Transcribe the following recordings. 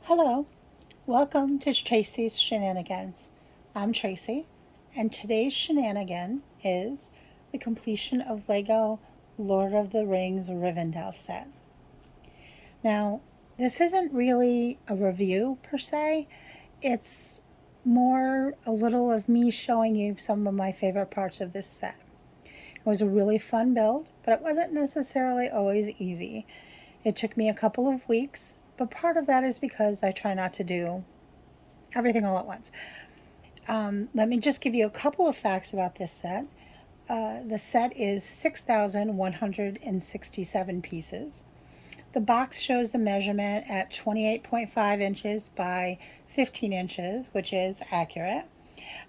Hello, welcome to Tracy's Shenanigans. I'm Tracy, and today's shenanigan is the completion of Lego Lord of the Rings Rivendell set. Now, this isn't really a review per se, it's more a little of me showing you some of my favorite parts of this set. It was a really fun build, but it wasn't necessarily always easy. It took me a couple of weeks, but part of that is because I try not to do everything all at once. Let me just give you a couple of facts about this set. The set is 6,167 pieces. The box shows the measurement at 28.5 inches by 15 inches, which is accurate.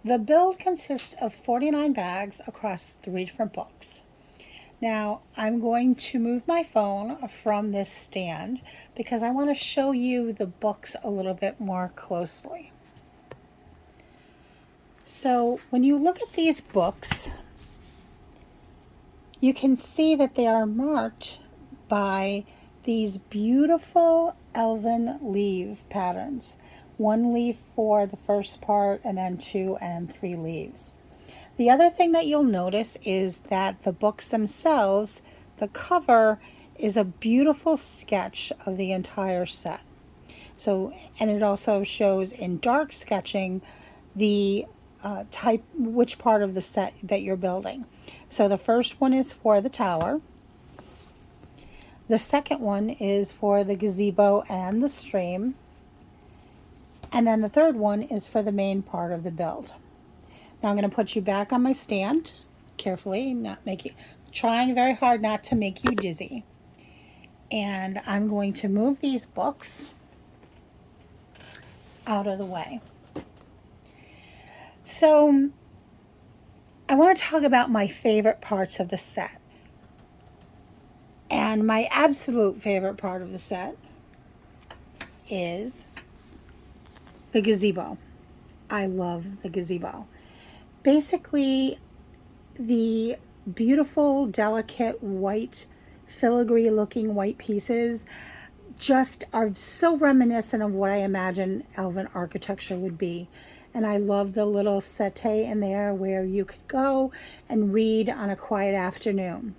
The build consists of 49 bags across 3 different books. Now, I'm going to move my phone from this stand because I want to show you the books a little bit more closely. So, when you look at these books, you can see that they are marked by these beautiful elven leaf patterns. 1 leaf for the first part, and then 2 and 3 leaves. The other thing that you'll notice is that the books themselves, the cover is a beautiful sketch of the entire set. And it also shows in dark sketching the which part of the set that you're building. So the first one is for the tower. The second one is for the gazebo and the stream. And then the third one is for the main part of the build. Now I'm going to put you back on my stand carefully, trying very hard not to make you dizzy. And I'm going to move these books out of the way. So I want to talk about my favorite parts of the set. And my absolute favorite part of the set is the gazebo. I love the gazebo. Basically, the beautiful, delicate, white, filigree looking white pieces just are so reminiscent of what I imagine elven architecture would be. And I love the little settee in there where you could go and read on a quiet afternoon.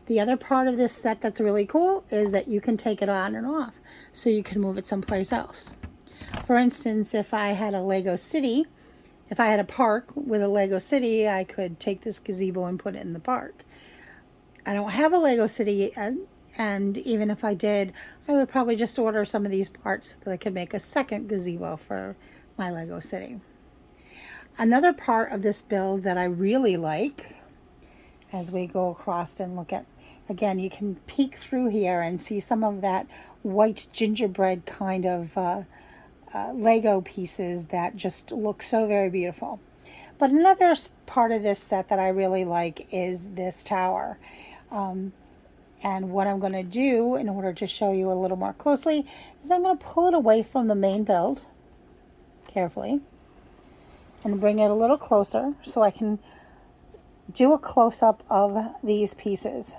The other part of this set that's really cool is that you can take it on and off, so you can move it someplace else. For instance, if I had a park with a Lego city, I could take this gazebo and put it in the park. I don't have a Lego city yet, and even if I did, I would probably just order some of these parts so that I could make a second gazebo for my Lego city. Another part of this build that I really like, as we go across and look at, again, you can peek through here and see some of that white gingerbread kind of Lego pieces that just look so very beautiful. But another part of this set that I really like is this tower. And what I'm going to do in order to show you a little more closely is I'm going to pull it away from the main build carefully and bring it a little closer so I can do a close-up of these pieces.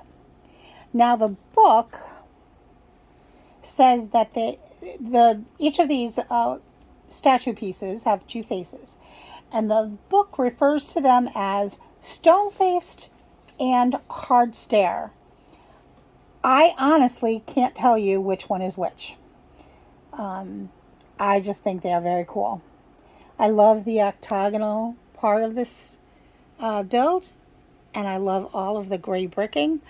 Now the book says that each of these statue pieces have 2 faces, and the book refers to them as stone-faced and hard stare. I honestly can't tell you which one is which. I just think they are very cool. I love the octagonal part of this build, and I love all of the gray bricking.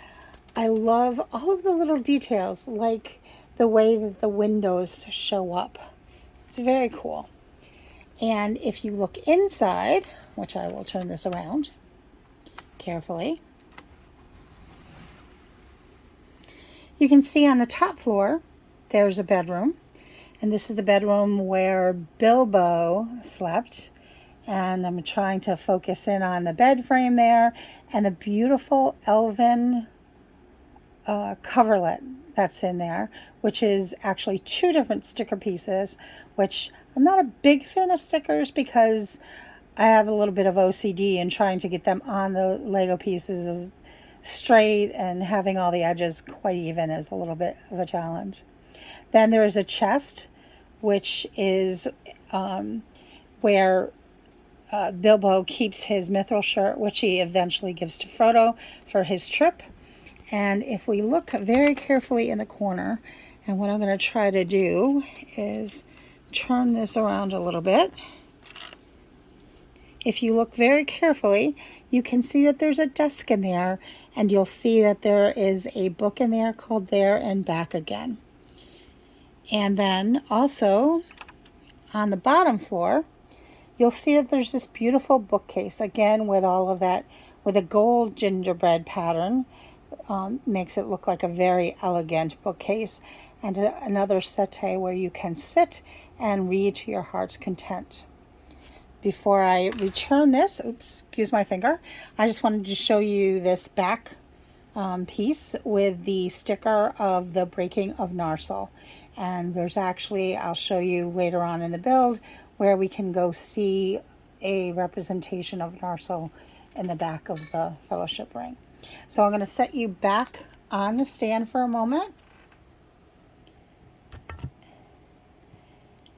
I love all of the little details, like the way that the windows show up. It's very cool. And if you look inside, which I will turn this around carefully, you can see on the top floor there's a bedroom, and this is the bedroom where Bilbo slept. And I'm trying to focus in on the bed frame there and the beautiful elven coverlet that's in there, which is actually 2 different sticker pieces, which I'm not a big fan of stickers because I have a little bit of OCD in trying to get them on the Lego pieces straight, and having all the edges quite even is a little bit of a challenge. Then there is a chest which is where Bilbo keeps his mithril shirt, which he eventually gives to Frodo for his trip. And if we look very carefully in the corner, and what I'm going to try to do is turn this around a little bit. If you look very carefully, you can see that there's a desk in there, and you'll see that there is a book in there called There and Back Again. And then also on the bottom floor, you'll see that there's this beautiful bookcase, again with all of that, with a gold gingerbread pattern. Makes it look like a very elegant bookcase, and another settee where you can sit and read to your heart's content. Before I return this, oops, excuse my finger, I just wanted to show you this back piece with the sticker of the breaking of Narsil. And there's actually, I'll show you later on in the build, where we can go see a representation of Narsil in the back of the Fellowship Ring. So I'm going to set you back on the stand for a moment.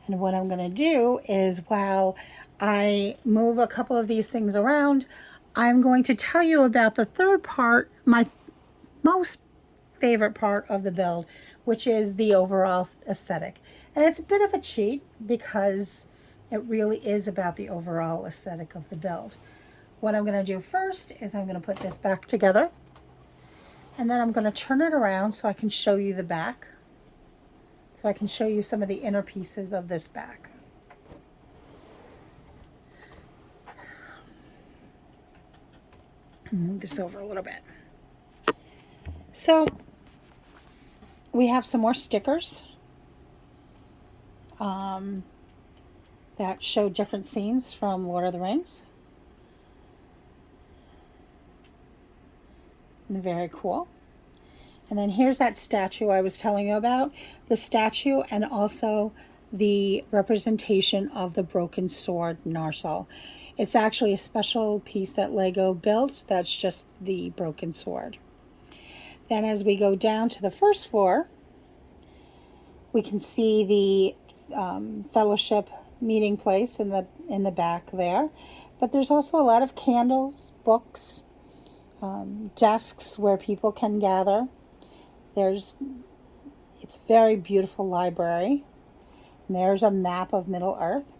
And what I'm going to do is, while I move a couple of these things around, I'm going to tell you about the third part, my most favorite part of the build, which is the overall aesthetic. And it's a bit of a cheat because it really is about the overall aesthetic of the build. What I'm going to do first is I'm going to put this back together, and then I'm going to turn it around so I can show you the back. So I can show you some of the inner pieces of this back. Move this over a little bit. So we have some more stickers that show different scenes from Lord of the Rings. And very cool. And then here's that statue I was telling you about. The statue and also the representation of the broken sword Narsil. It's actually a special piece that Lego built that's just the broken sword. Then as we go down to the first floor, we can see the fellowship meeting place in the back there. But there's also a lot of candles, books, desks where people can gather. It's a very beautiful library. And there's a map of Middle-earth.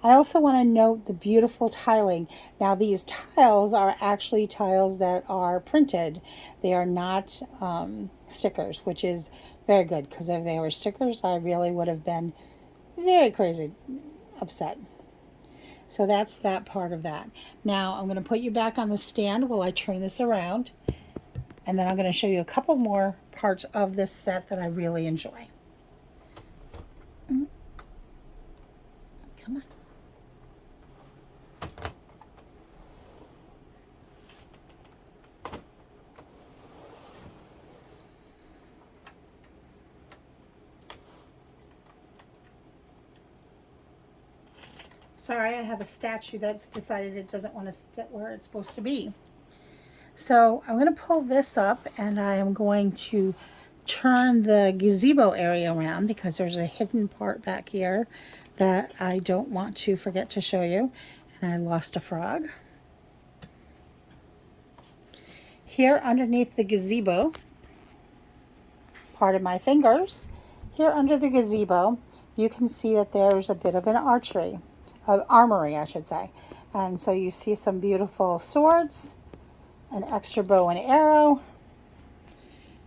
I also want to note the beautiful tiling. Now these tiles are actually tiles that are printed. They are not stickers, which is very good, because if they were stickers, I really would have been very crazy upset. So that's that part of that. Now I'm going to put you back on the stand while I turn this around. And then I'm going to show you a couple more parts of this set that I really enjoy. Come on. Sorry, I have a statue that's decided it doesn't want to sit where it's supposed to be. So I'm going to pull this up, and I am going to turn the gazebo area around because there's a hidden part back here that I don't want to forget to show you. And I lost a frog. Here underneath the gazebo, pardon my fingers, here under the gazebo, you can see that there's a bit of an armory, I should say. And so you see some beautiful swords, an extra bow and arrow.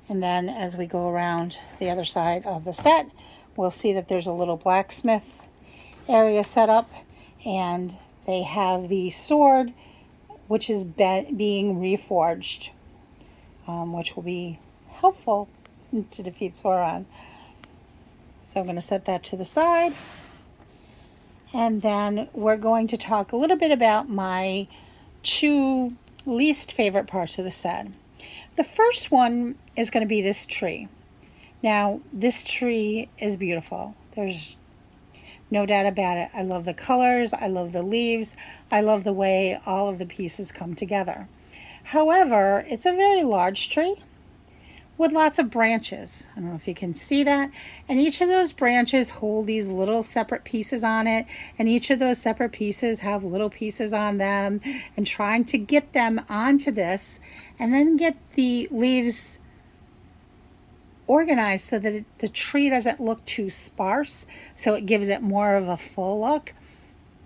And then as we go around the other side of the set, we'll see that there's a little blacksmith area set up, and they have the sword, which is being reforged, which will be helpful to defeat Sauron. So I'm going to set that to the side. And then we're going to talk a little bit about my two least favorite parts of the set. The first one is going to be this tree. Now, this tree is beautiful. There's no doubt about it. I love the colors. I love the leaves. I love the way all of the pieces come together. However, it's a very large tree with lots of branches. I don't know if you can see that. And each of those branches hold these little separate pieces on it. And each of those separate pieces have little pieces on them. And trying to get them onto this and then get the leaves organized so that the tree doesn't look too sparse, so it gives it more of a full look,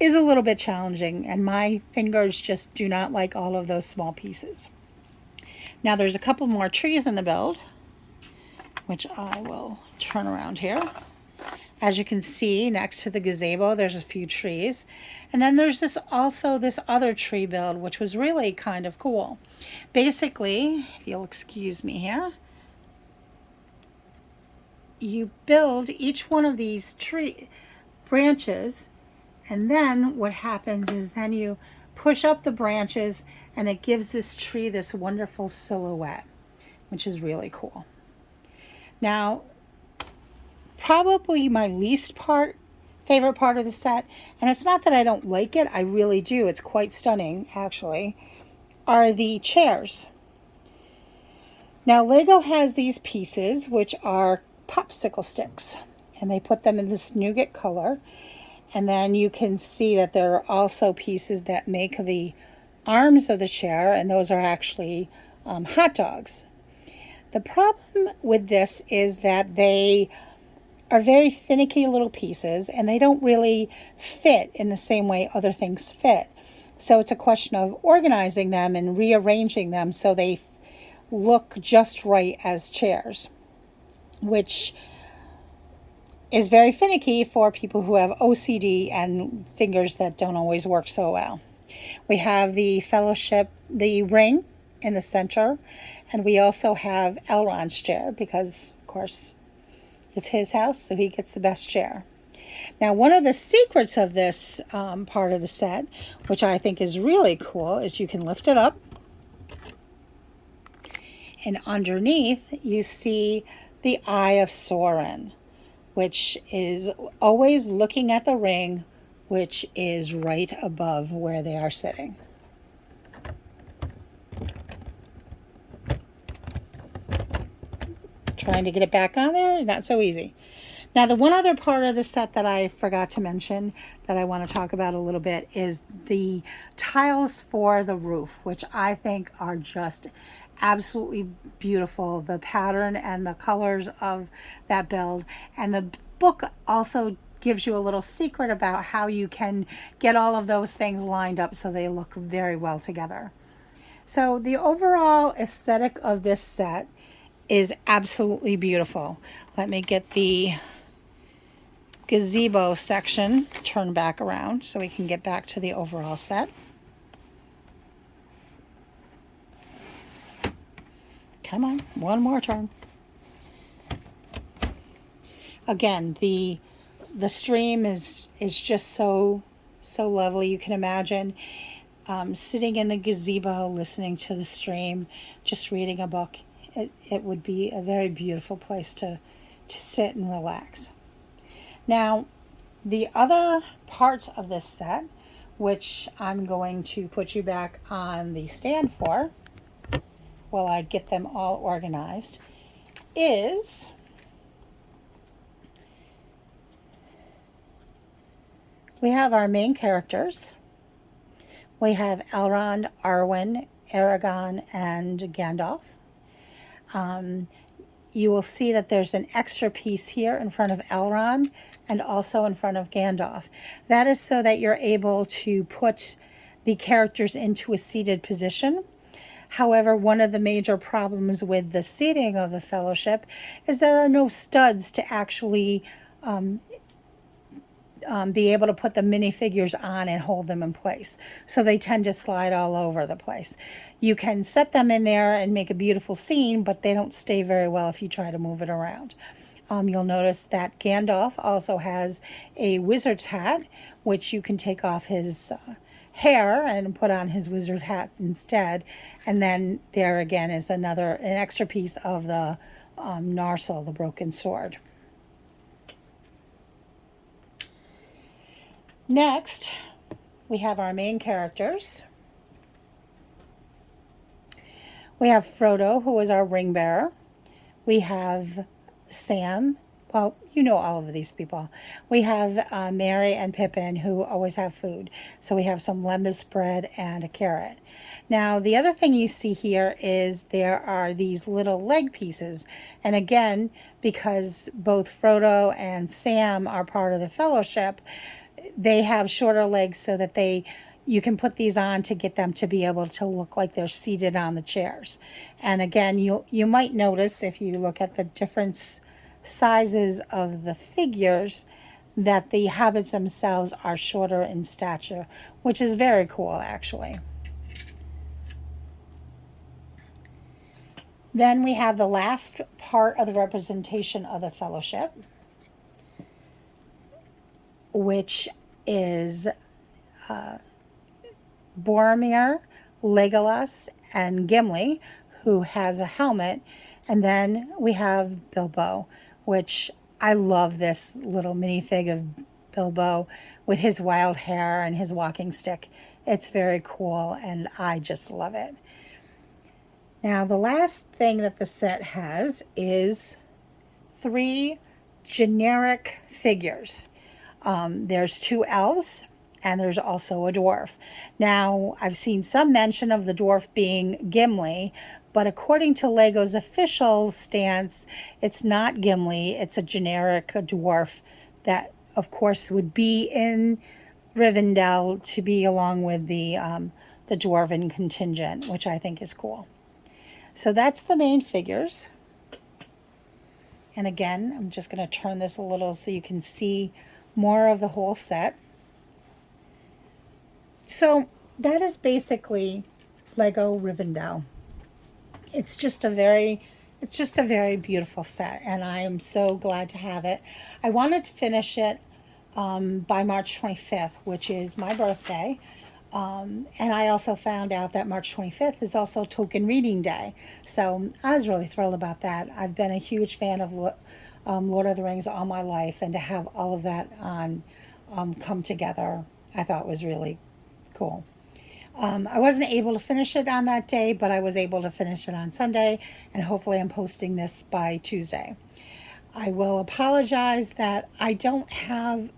is a little bit challenging. And my fingers just do not like all of those small pieces. Now there's a couple more trees in the build, which I will turn around here. As you can see, next to the gazebo, there's a few trees. And then there's this other tree build, which was really kind of cool. Basically, if you'll excuse me here, you build each one of these tree branches, and then what happens is then you push up the branches and it gives this tree this wonderful silhouette, which is really cool. Now, probably my favorite part of the set, and it's not that I don't like it, I really do, it's quite stunning actually, are the chairs. Now Lego has these pieces which are popsicle sticks, and they put them in this nougat color, and then you can see that there are also pieces that make the arms of the chair, and those are actually hot dogs. The problem with this is that they are very finicky little pieces, and they don't really fit in the same way other things fit. So it's a question of organizing them and rearranging them so they look just right as chairs, which is very finicky for people who have OCD and fingers that don't always work so well. We have the fellowship, the ring in the center, and we also have Elrond's chair because, of course, it's his house, so he gets the best chair. Now, one of the secrets of this part of the set, which I think is really cool, is you can lift it up, and underneath you see the Eye of Sauron, which is always looking at the ring, which is right above where they are sitting. Trying to get it back on there, not so easy. Now, the one other part of the set that I forgot to mention that I want to talk about a little bit is the tiles for the roof, which I think are just absolutely beautiful. The pattern and the colors of that build. And the book also gives you a little secret about how you can get all of those things lined up so they look very well together. So the overall aesthetic of this set is absolutely beautiful. Let me get the gazebo section turned back around so we can get back to the overall set. Come on, one more turn. Again, the stream is just so lovely. You can imagine sitting in the gazebo, listening to the stream, just reading a book. It would be a very beautiful place to sit and relax. Now, the other parts of this set, which I'm going to put you back on the stand for while I get them all organized, is we have our main characters. We have Elrond, Arwen, Aragorn, and Gandalf. You will see that there's an extra piece here in front of Elrond and also in front of Gandalf. That is so that you're able to put the characters into a seated position. However, one of the major problems with the seating of the Fellowship is there are no studs to actually be able to put the minifigures on and hold them in place. So they tend to slide all over the place. You can set them in there and make a beautiful scene, but they don't stay very well if you try to move it around. You'll notice that Gandalf also has a wizard's hat, which you can take off his hair and put on his wizard hat instead. And then there again is an extra piece of the Narsil, the broken sword. Next, we have our main characters. We have Frodo, who is our ring bearer. We have Sam. Well, you know all of these people. We have Mary and Pippin, who always have food. So we have some lembas bread and a carrot. Now, the other thing you see here is there are these little leg pieces. And again, because both Frodo and Sam are part of the fellowship, they have shorter legs so that you can put these on to get them to be able to look like they're seated on the chairs. And again, you might notice if you look at the different sizes of the figures that the hobbits themselves are shorter in stature, which is very cool actually. Then we have the last part of the representation of the fellowship, which is Boromir, Legolas, and Gimli, who has a helmet. And then we have Bilbo, which I love this little minifig of Bilbo with his wild hair and his walking stick. It's very cool, and I just love it. Now, the last thing that the set has is 3 generic figures. There's 2 elves, and there's also a dwarf. Now, I've seen some mention of the dwarf being Gimli, but according to Lego's official stance, it's not Gimli. It's a generic dwarf that, of course, would be in Rivendell to be along with the dwarven contingent, which I think is cool. So that's the main figures. And again, I'm just going to turn this a little so you can see more of the whole set. So that is basically Lego Rivendell. It's just a very beautiful set, and I am so glad to have it. I wanted to finish it by March 25th, which is my birthday. And I also found out that March 25th is also Token Reading Day. So I was really thrilled about that. I've been a huge fan of Lord of the Rings all my life, and to have all of that on come together, I thought was really cool. I wasn't able to finish it on that day, but I was able to finish it on Sunday, and hopefully I'm posting this by Tuesday. I will apologize that I don't have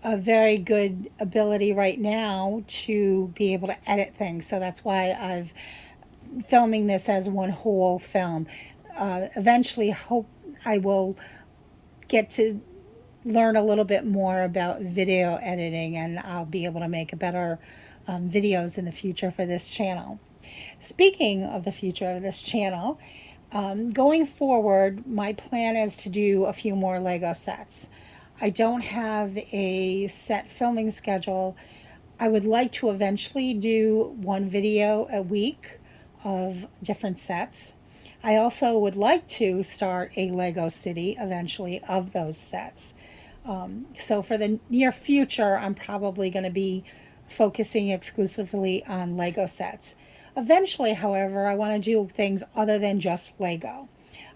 a very good ability right now to be able to edit things, so that's why I've filming this as one whole film. Eventually, hope I will get to learn a little bit more about video editing, and I'll be able to make better videos in the future for this channel. Speaking of the future of this channel, going forward, my plan is to do a few more Lego sets. I don't have a set filming schedule. I would like to eventually do 1 video a week of different sets. I also would like to start a Lego city eventually of those sets. So for the near future, I'm probably going to be focusing exclusively on Lego sets. Eventually, however, I want to do things other than just Lego.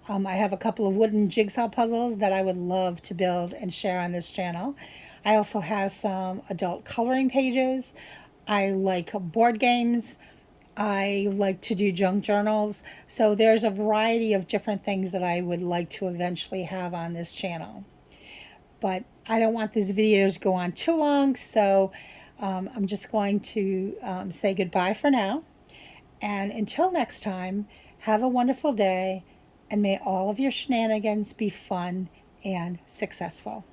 I have a couple of wooden jigsaw puzzles that I would love to build and share on this channel. I also have some adult coloring pages. I like board games. I like to do junk journals. So there's a variety of different things that I would like to eventually have on this channel. But I don't want these videos to go on too long, so I'm just going to say goodbye for now. And until next time, have a wonderful day, and may all of your shenanigans be fun and successful.